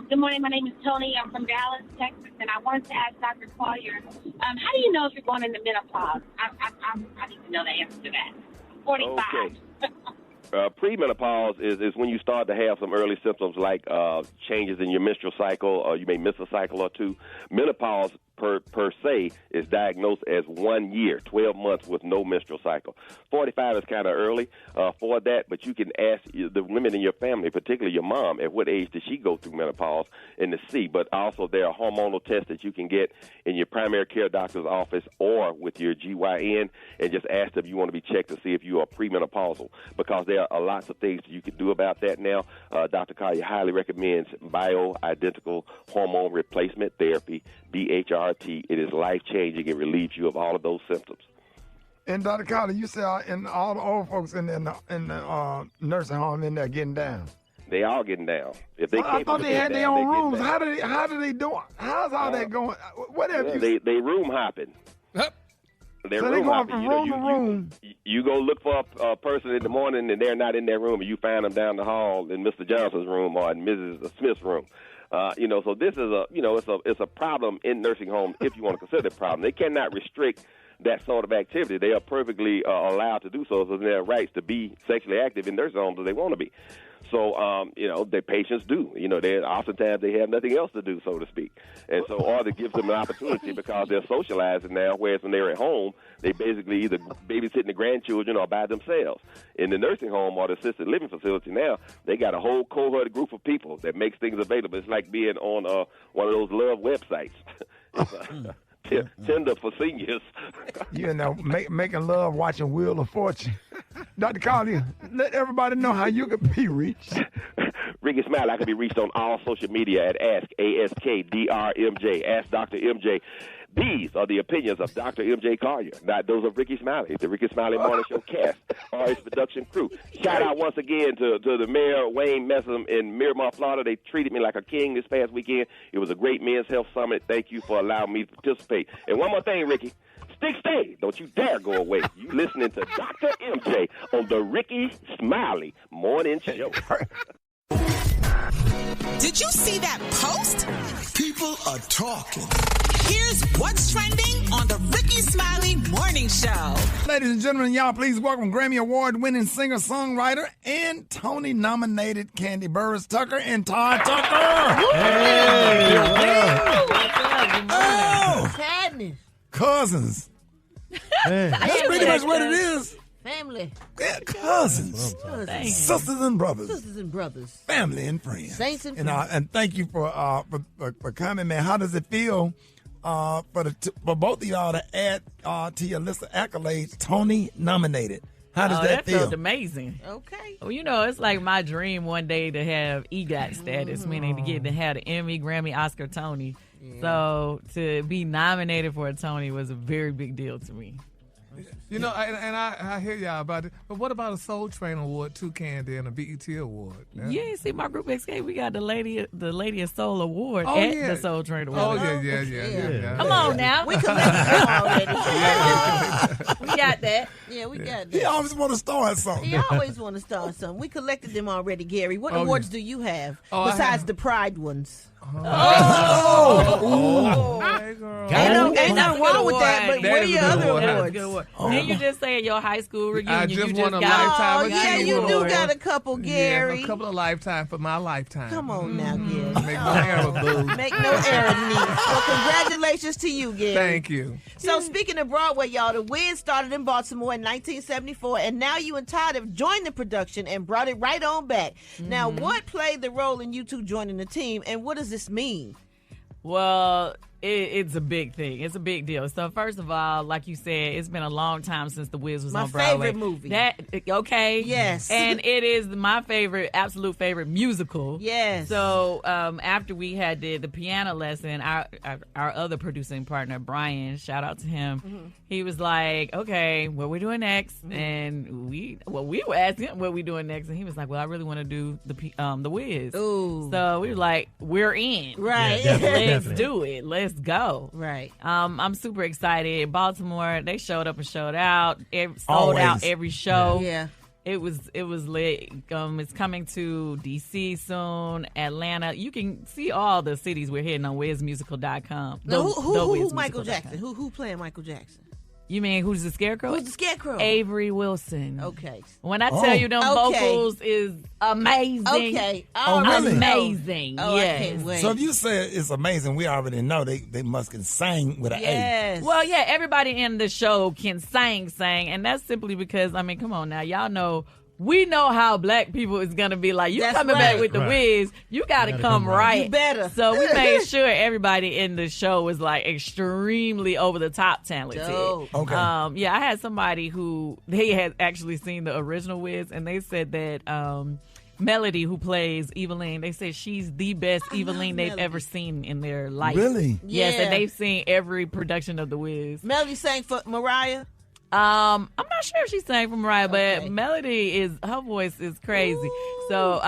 Good morning. My name is Tony. I'm from Dallas, Texas, and I wanted to ask Dr. Collier, how do you know if you're going into menopause? I need to know the answer to that. 45. Okay. Premenopause is when you start to have some early symptoms like changes in your menstrual cycle, or you may miss a cycle or two. Menopause per se is diagnosed as 1 year, 12 months with no menstrual cycle. 45 is kind of early for that, but you can ask the women in your family, particularly your mom, at what age did she go through menopause, and to see. But also there are hormonal tests that you can get in your primary care doctor's office or with your GYN, and just ask them if you want to be checked to see if you are premenopausal, because there are lots of things you can do about that now. Dr. Collier highly recommends bioidentical hormone replacement therapy, BHRT. It is life-changing. It relieves you of all of those symptoms. And Dr. Collier, you say in all the old folks in the nursing home in there getting down. They all getting down. If they I thought they had their own rooms. How do they do it? How's all that going? What have you? They room hopping. So they going from room to room. You go look for a person in the morning and they're not in their room, and you find them down the hall in Mr. Johnson's room or in Mrs. Smith's room. So this is it's a problem in nursing homes if you want to consider it a problem. They cannot restrict that sort of activity. They are perfectly allowed to do so they have rights to be sexually active in nursing homes if they want to be. So, their patients do. Oftentimes they have nothing else to do, so to speak. And so, or that gives them an opportunity because they're socializing now, whereas when they're at home, they basically either babysitting the grandchildren or by themselves. In the nursing home or the assisted living facility now, they got a whole cohort group of people that makes things available. It's like being on one of those love websites. Tinder for seniors. Making love, watching Wheel of Fortune. Dr. Collier, let everybody know how you can be reached. Rickey Smiley, I can be reached on all social media at Ask, ASKDRMJ, Ask Dr. MJ. These are the opinions of Dr. M.J. Collier, not those of Rickey Smiley, the Rickey Smiley Morning Show cast, or his production crew. Shout out once again to the mayor, Wayne Messam, in Miramar, Florida. They treated me like a king this past weekend. It was a great men's health summit. Thank you for allowing me to participate. And one more thing, Ricky. Stay. Don't you dare go away. You listening to Dr. M.J. on the Rickey Smiley Morning Show. Did you see that post? People are talking. Here's what's trending on the Rickey Smiley Morning Show. Ladies and gentlemen, y'all please welcome Grammy Award-winning singer-songwriter and Tony-nominated Candy Burris Tucker and Todd Tucker. Hey! Oh! Sadness. Cousins. That's pretty much what it is. Family. Yeah, cousins. Sisters and brothers. Sisters and brothers. Family and friends. Saints and friends. And thank you for coming, man. How does it feel for both of y'all to add to your list of accolades, Tony nominated? How does that feel? That felt amazing. Okay. Well, it's like my dream one day to have EGOT status, meaning to have the Emmy, Grammy, Oscar, Tony. Yeah. So to be nominated for a Tony was a very big deal to me. I hear y'all about it. But what about a Soul Train Award, too, Candy, and a BET Award? Yeah, see, my group XK, we got the Lady of Soul Award the Soul Train Award. Oh, yeah. Come on now. We collected them already. We got that. Yeah, we got that. He always want to start something. He always want to start something. We collected them already, Gary. What awards do you have besides the Pride ones? Hey, girl. Ain't nothing wrong with that, but what are your other awards? And you just say your high school reunion. I just won a got Lifetime Yeah, you do got a couple, Gary. Yeah, a couple of Lifetime for my lifetime. Come on now, Gary. Make no error, boo. Make no error, niece. Well, congratulations to you, Gary. Thank you. So, speaking of Broadway, y'all, the Wiz started in Baltimore in 1974, and now you and Todd have joined the production and brought it right on back. Now, what played the role in you two joining the team, and what does this mean? Well, it's a big thing. It's a big deal. So first of all, like you said, it's been a long time since The Wiz was on Broadway. My favorite movie. Okay. Yes. And it is my absolute favorite musical. Yes. So after we had did the piano lesson, our other producing partner, Brian, shout out to him, he was like, okay, what we doing next? And we were asking him what we doing next, and he was like, well, I really want to do the Wiz. Ooh. So we were like, we're in. Right. Yeah, Let's do it. Let's go. Right. I'm super excited. Baltimore, they showed up and showed out. Sold out every show. Yeah. It was lit. It's coming to DC soon, Atlanta. You can see all the cities we're hitting on WizMusical.com. Now, who Michael Jackson? Who playing Michael Jackson? You mean who's the Scarecrow? Who's the Scarecrow? Avery Wilson. Okay. When I tell you them vocals is amazing. Okay. Really? Amazing. Oh, yes. I can't wait. So if you say it's amazing, we already know they must can sing with an Yes. Well, yeah, everybody in the show can sing, and that's simply because, I mean, come on now, y'all know, we know how black people is going to be like, you That's coming right. back with the Wiz, you got to come right. You better. So we made sure everybody in the show was like extremely over the top talented. Dope. Okay. Yeah, I had somebody who, they had actually seen the original Wiz, and they said that Melody, who plays Eveline, they said she's the best Eveline they've ever seen in their life. Really? Yes, Yeah. and they've seen every production of the Wiz. Melody sang for Mariah. I'm not sure if she sang for Mariah, but Okay. Melody her voice is crazy. Ooh. So,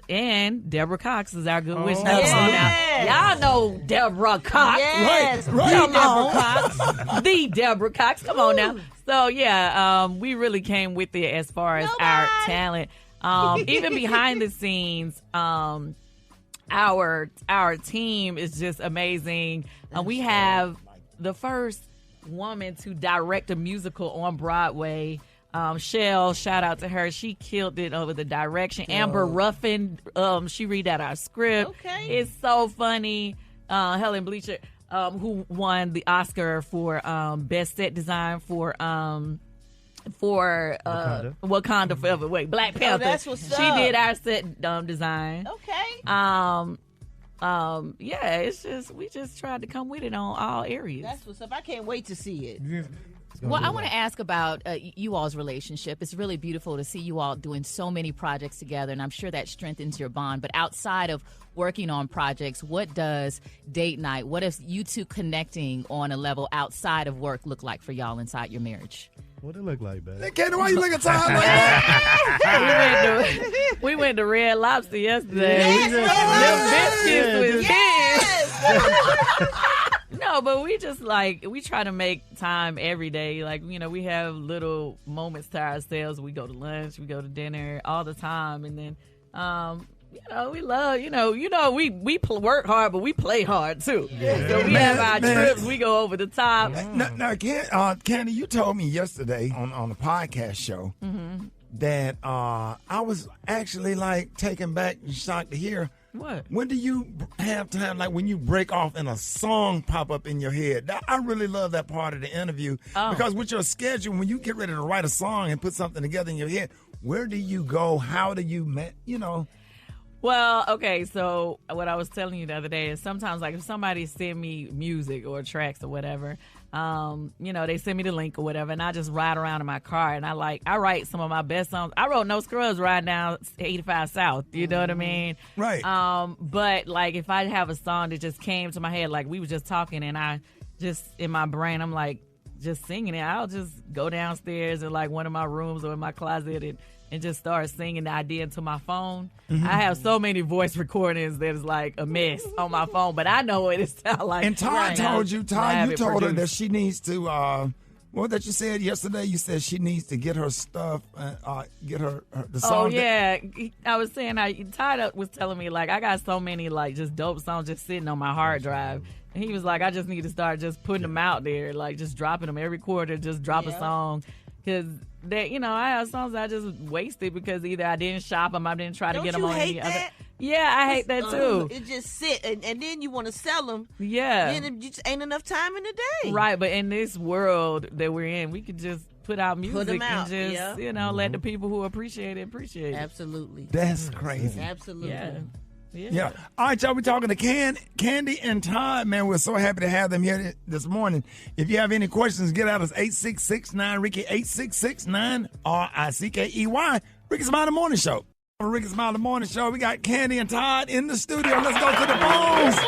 and Deborah Cox is our good witch. Yes. Y'all know Deborah Cox. Yes. Right. Come on, Cox. The Deborah Cox. Come on now. So yeah, we really came with it as far as our talent. Even behind the scenes, our team is just amazing. We have the first woman to direct a musical on Broadway. Shell, shout out to her. She killed it over the direction. Amber Ruffin, she read out our script. Okay. It's so funny. Helen Bleacher, who won the Oscar for best set design for Wakanda Forever. Wait, Black Panther. that's what's She up. did our set design. Okay. Yeah, it's just we just tried to come with it on all areas. That's what's up. I can't wait to see it. Well, I want to ask about you all's relationship. It's really beautiful to see you all doing so many projects together, and I'm sure that strengthens your bond. But outside of working on projects, what does date night, what does you two connecting on a level outside of work look like for y'all inside your marriage? What it look like, babe? Hey, Candy, why you looking tired like that? we went to Red Lobster yesterday. No, but we just we try to make time every day. Like, you know, we have little moments to ourselves. We go to lunch, we go to dinner all the time. And then, you know, we love, we work hard, but we play hard too. Yeah. So we have our trips. We go over the top. Now, Candy, you told me yesterday on the podcast show that I was actually taken back and shocked to hear. What? When do you have time, when you break off and a song pop up in your head? I really love that part of the interview because with your schedule, when you get ready to write a song and put something together in your head, where do you go? How do you, Well, okay, so what I was telling you the other day is sometimes, if somebody send me music or tracks or whatever, they send me the link or whatever, and I just ride around in my car, and I write some of my best songs. I wrote No Scrubs riding down 85 South, you know what I mean? Right. But, if I have a song that just came to my head, we were just talking, and I just, in my brain, I'm, just singing it. I'll just go downstairs in, one of my rooms or in my closet and just start singing the idea into my phone. I have so many voice recordings that is a mess on my phone, but I know what it sounds like. And Todd told you told her that she needs to, what that you said yesterday? You said she needs to get her stuff, get her the song. Oh, yeah. I was saying, Todd was telling me, I got so many, just dope songs just sitting on my hard drive. And he was like, I just need to start just putting them out there, just dropping them every quarter, just drop a song. Because, I have songs I just wasted because either I didn't shop them, I didn't try to get them on any other. Yeah, I hate that too. It just sit, and then you want to sell them. Yeah. Then it just ain't enough time in the day. Right, but in this world that we're in, we could just put out music out, and just, let the people who appreciate it. Absolutely. That's crazy. Absolutely. Yeah. All right, y'all. We're talking to Candy and Todd, man. We're so happy to have them here this morning. If you have any questions, get out us 866-9-RICKY, 866-9-RICKEY. Rickey Smiley Morning Show. On Rickey Smiley Morning Show, we got Candy and Todd in the studio. Let's go to the phones.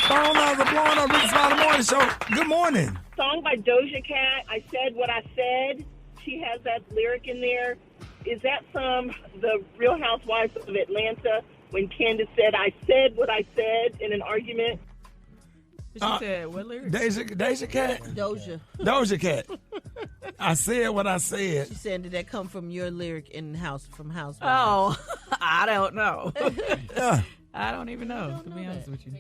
Phone lines are blowing on Rickey Smiley Morning Show. Good morning. Song by Doja Cat, I Said What I Said. She has that lyric in there. Is that from the Real Housewives of Atlanta when Candace said, I said what I said in an argument? She said, what lyrics? Doja Cat? Doja Cat. I said what I said. She said, did that come from your lyric in House from House? Oh, I don't know. I don't even know, to be honest with you.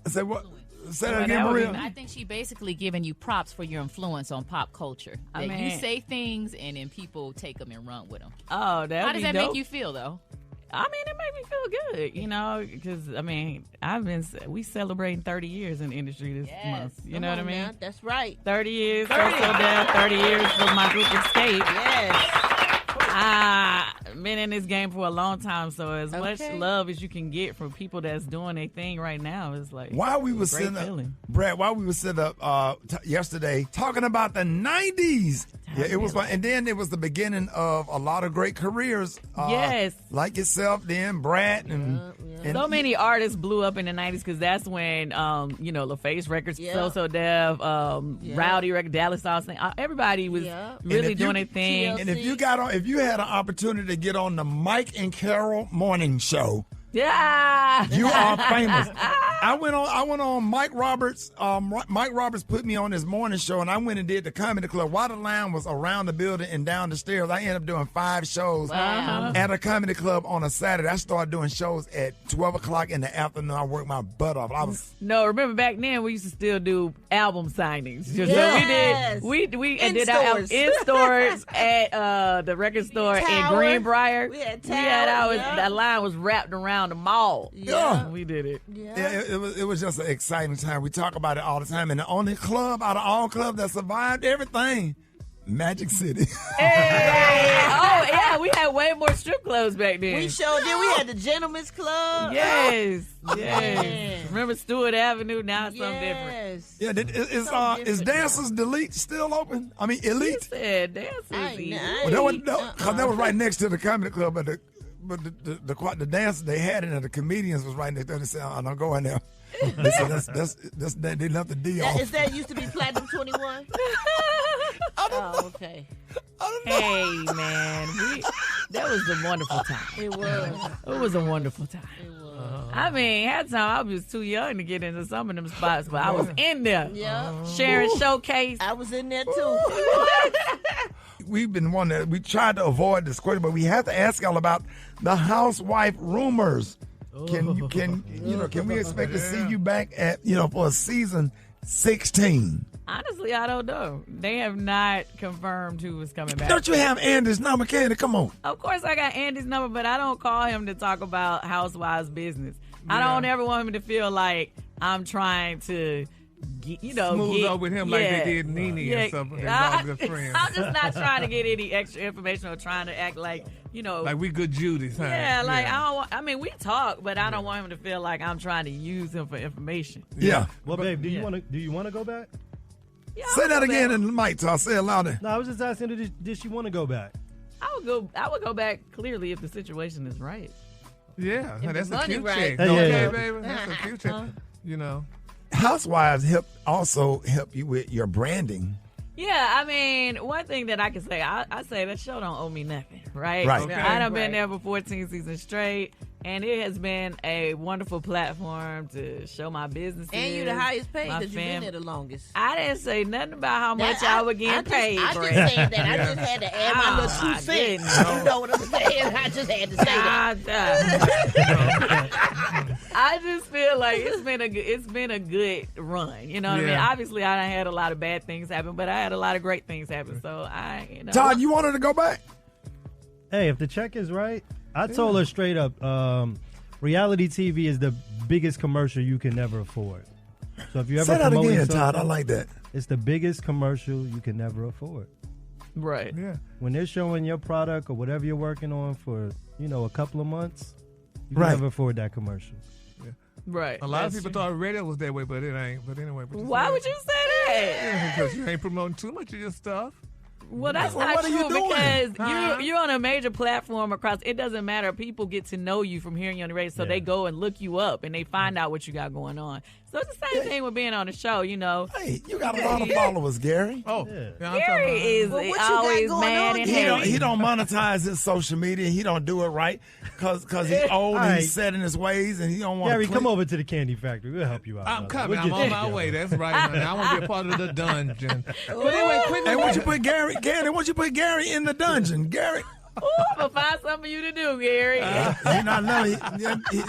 Say what? Say that again, Maria. I think she basically giving you props for your influence on pop culture. I mean, you say things and then people take them and run with them. Oh, that. How does that make you feel, though? I mean, it made me feel good, because I mean, we celebrating 30 years in the industry this month. You know what I mean? Now. That's right. 30 years. 30 years for my group Escape. Yes. I've been in this game for a long time, so as much love as you can get from people that's doing their thing right now is like while we were sitting up, Brad, while we were sitting up yesterday talking about the 90s. Yeah, it was fun. And then it was the beginning of a lot of great careers. Yes. Like yourself, then Brad. And so many artists blew up in the 90s because that's when, LaFace Records, So Dev, Rowdy Records, Dallas Austin, everybody was really doing their thing. And if you had an opportunity to get on the Mike and Carol Morning Show, yeah, you are famous. I went on Mike Roberts. Mike Roberts put me on his morning show, and I went and did the comedy club. While the line was around the building and down the stairs, I ended up doing 5 shows at a comedy club on a Saturday. I started doing shows at 12 o'clock in the afternoon. I worked my butt off. Remember back then we used to still do album signings. Yes. We did our album in stores at the record store in Greenbrier. We had that line was wrapped around the mall. Yeah. We did it. Yeah, it was just an exciting time. We talk about it all the time. And the only club out of all clubs that survived everything, Magic City. Hey! Oh, yeah, we had way more strip clubs back then. We sure did. We had the Gentleman's Club. Yes. Yes. Remember Stewart Avenue? Now it's something different. Yeah, is Dancers Delete still open? I mean, Elite? You said Dancers Elite. Because that was right next to the comedy club, but the dance they had in there, the comedians was right next there. They said, "Oh, don't go in there." They said they left the D off. Is that used to be Platinum 21? Okay. Hey man, that was a wonderful time. It was. It was a wonderful time. It was. I mean, at time I was too young to get into some of them spots, but I was in there. Yeah. Sharing Showcase. I was in there too. We've been we tried to avoid this question, but we have to ask y'all about the housewife rumors. Can we expect to see you back at for a season 16? Honestly, I don't know. They have not confirmed who was coming back. Don't you have Andy's number, Candy? Come on. Of course I got Andy's number, but I don't call him to talk about housewives business. Yeah. I don't ever want him to feel like I'm trying to smooth up with him like they did Nene and stuff. They're good friends. I'm just not trying to get any extra information or trying to act like, like we good Judy's, huh? Yeah, we talk, but I don't want him to feel like I'm trying to use him for information. Yeah. Well, babe, do you want to go back? Yeah, say that again in the mic, so I'll say it louder. No, I was just asking, did she want to go back? I would go back clearly if the situation is right. Yeah, that's a cute right. chick. Hey, okay, baby, that's a cute chick. Housewives also help you with your branding. Yeah, I mean, one thing that I can say, I say that show don't owe me nothing, right? Right. Okay. I done been there for 14 seasons straight, and it has been a wonderful platform to show my businesses. And you the highest paid because you've been there the longest. I didn't say nothing about how much I was getting paid. I just said that. I just had to add my little 2 cents. You know what I'm saying? I just had to say that. I just feel like it's been a good run. You know what I mean? Obviously, I done had a lot of bad things happen, but I had a lot of great things happen. So Todd, you wanted to go back? Hey, if the check is right, I told her straight up, reality TV is the biggest commercial you can never afford. So if you ever say that again, Todd, I like that. It's the biggest commercial you can never afford. Right. Yeah. When they're showing your product or whatever you're working on for, a couple of months, you can never afford that commercial. Yeah. Right. A lot of people thought radio was that way, but it ain't. But anyway. Why would you say that? Yeah, because you ain't promoting too much of your stuff. Well, that's Well, not what are you true doing? because you're on a major platform across. It doesn't matter. People get to know you from hearing you on the radio, so they go and look you up and they find out what you got going on. So it's the same thing with being on the show, you know. Hey, you got a lot of followers, Gary. Oh, Gary is Well, what you got always going mad on, and Gary? hating. He don't monetize his social media. He don't do it right because he's old and he's set in his ways and he don't want to. Gary, come over to the candy factory. We'll help you out. I'm brother. coming. We'll I'm get on you my way. together. That's right, honey. I want to be a part of the dungeon. But anyway, quickly. Hey, why you put Gary in the dungeon? Gary. Ooh, I'm going to find something for you to do, Gary.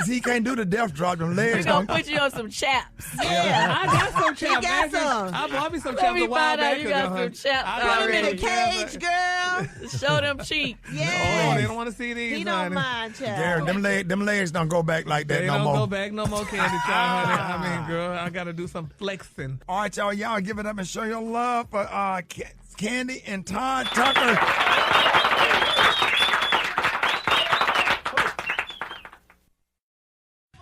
He can't do the death drop. Them legs We're going to put you on some chaps. Yeah, I got some chaps. He got some. I bought me some Let chaps me a while find out back. you got some chaps Put him in already. a cage, girl. Show them cheeks. Oh, Yeah. they don't want to see these, He don't honey. mind, child. Gary, them legs don't go back like that They no don't more. go back no more, Candy Child, honey. I mean, girl, I got to do some flexing. All right, y'all give it up and show your love for Candy and Todd Tucker.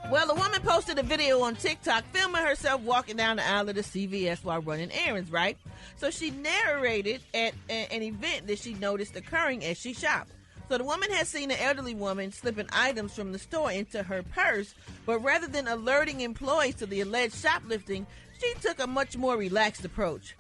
Well, a woman posted a video on TikTok filming herself walking down the aisle of the CVS while running errands, right? So she narrated at an event that she noticed occurring as she shopped. So the woman had seen an elderly woman slipping items from the store into her purse, but rather than alerting employees to the alleged shoplifting, she took a much more relaxed approach.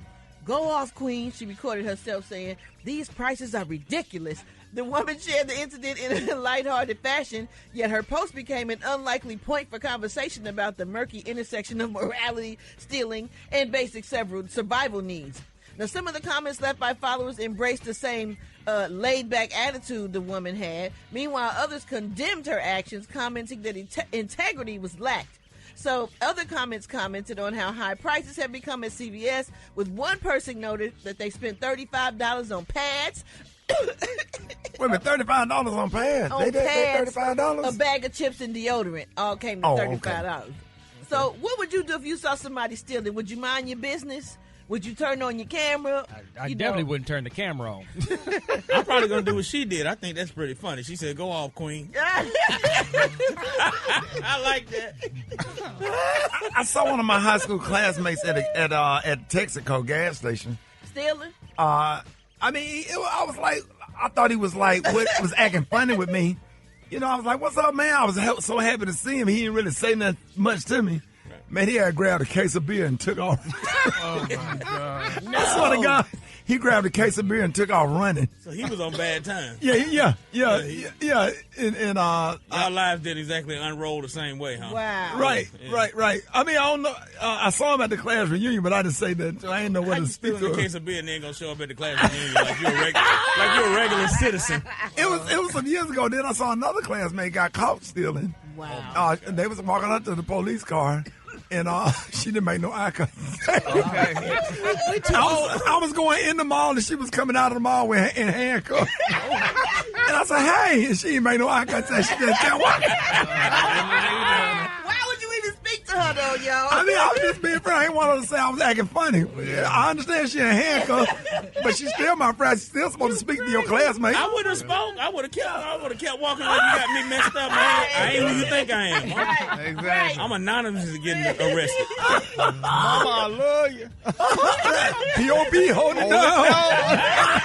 "Go off, queen," she recorded herself saying, "These prices are ridiculous." The woman shared the incident in a lighthearted fashion, yet her post became an unlikely point for conversation about the murky intersection of morality, stealing, and basic survival needs. Now, some of the comments left by followers embraced the same laid-back attitude the woman had. Meanwhile, others condemned her actions, commenting that integrity was lacked. So other commented on how high prices have become at CVS, with one person noted that they spent $35 on pads. Wait a minute, $35 on pads? On pads, $35? a bag of chips and deodorant all came to $35. So what would you do if you saw somebody stealing? Would you mind your business? Would you turn on your camera? I definitely wouldn't turn the camera on. I'm probably going to do what she did. I think that's pretty funny. She said, "Go off, queen." I like that. I saw one of my high school classmates at Texaco gas station. Stealing? I thought he was like, what was acting funny with me. You know, I was like, "What's up, man?" I was so happy to see him. He didn't really say nothing much to me. Man, he had grabbed a case of beer and took off. Oh, my God. I swear to God, he grabbed a case of beer and took off running. So he was on bad time. Yeah. Our lives didn't exactly unroll the same way, huh? Wow. Right. I mean, I don't know. I saw him at the class reunion, but I didn't say that. I didn't know what to speak to In him. case of beer, and ain't gonna show up at the class reunion like you're a regular citizen. It was some years ago. Then I saw another classmate got caught stealing. Wow. They was walking up to the police car, and she didn't make no eye contact. Okay. I was going in the mall, and she was coming out of the mall in handcuffs. And I said, "Hey," and she didn't make no eye contact. She just kept walking. Why would you even speak to her, though, yo? I mean, I was just being friend. I didn't want her to say I was acting funny. I understand she in handcuffs, but she's still my friend. She's still supposed to speak to your classmate. I would have spoke. I would have kept walking like you got me messed up, man. I ain't who you think I am. Exactly. I'm anonymous to getting arrested. Mama, I love you. P.O.P. hold it down.